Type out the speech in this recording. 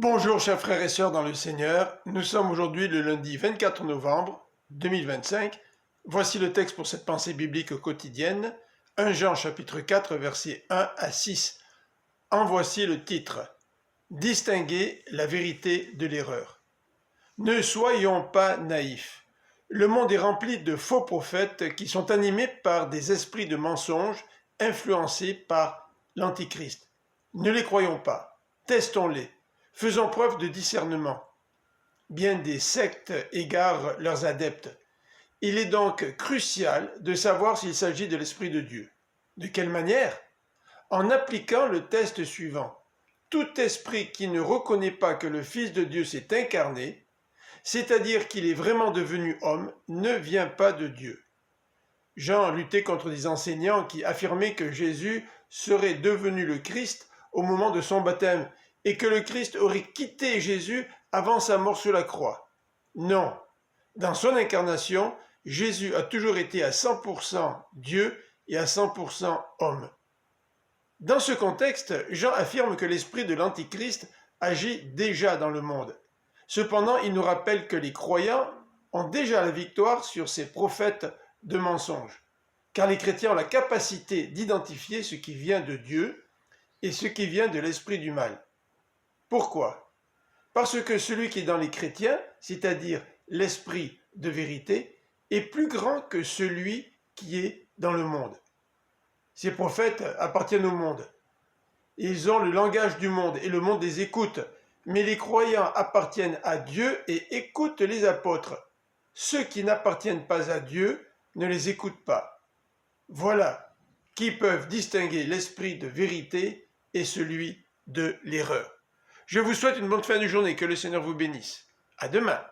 Bonjour chers frères et sœurs dans le Seigneur, nous sommes aujourd'hui le lundi 24 novembre 2025. Voici le texte pour cette pensée biblique quotidienne, 1 Jean chapitre 4 versets 1 à 6. En voici le titre, Distinguer la vérité de l'erreur. Ne soyons pas naïfs. Le monde est rempli de faux prophètes qui sont animés par des esprits de mensonges influencés par l'Antichrist. Ne les croyons pas, testons-les. Faisons preuve de discernement. Bien des sectes égarent leurs adeptes. Il est donc crucial de savoir s'il s'agit de l'Esprit de Dieu. De quelle manière? En appliquant le test suivant. Tout esprit qui ne reconnaît pas que le Fils de Dieu s'est incarné, c'est-à-dire qu'il est vraiment devenu homme, ne vient pas de Dieu. Jean luttait contre des enseignants qui affirmaient que Jésus serait devenu le Christ au moment de son baptême et que le Christ aurait quitté Jésus avant sa mort sur la croix. Non, dans son incarnation, Jésus a toujours été à 100% Dieu et à 100% homme. Dans ce contexte, Jean affirme que l'esprit de l'Antichrist agit déjà dans le monde. Cependant, il nous rappelle que les croyants ont déjà la victoire sur ces prophètes de mensonges, car les chrétiens ont la capacité d'identifier ce qui vient de Dieu et ce qui vient de l'esprit du mal. Pourquoi? Parce que celui qui est dans les chrétiens, c'est-à-dire l'esprit de vérité, est plus grand que celui qui est dans le monde. Ces prophètes appartiennent au monde. Ils ont le langage du monde et le monde les écoute. Mais les croyants appartiennent à Dieu et écoutent les apôtres. Ceux qui n'appartiennent pas à Dieu ne les écoutent pas. Voilà qui peuvent distinguer l'esprit de vérité et celui de l'erreur. Je vous souhaite une bonne fin de journée, que le Seigneur vous bénisse. À demain.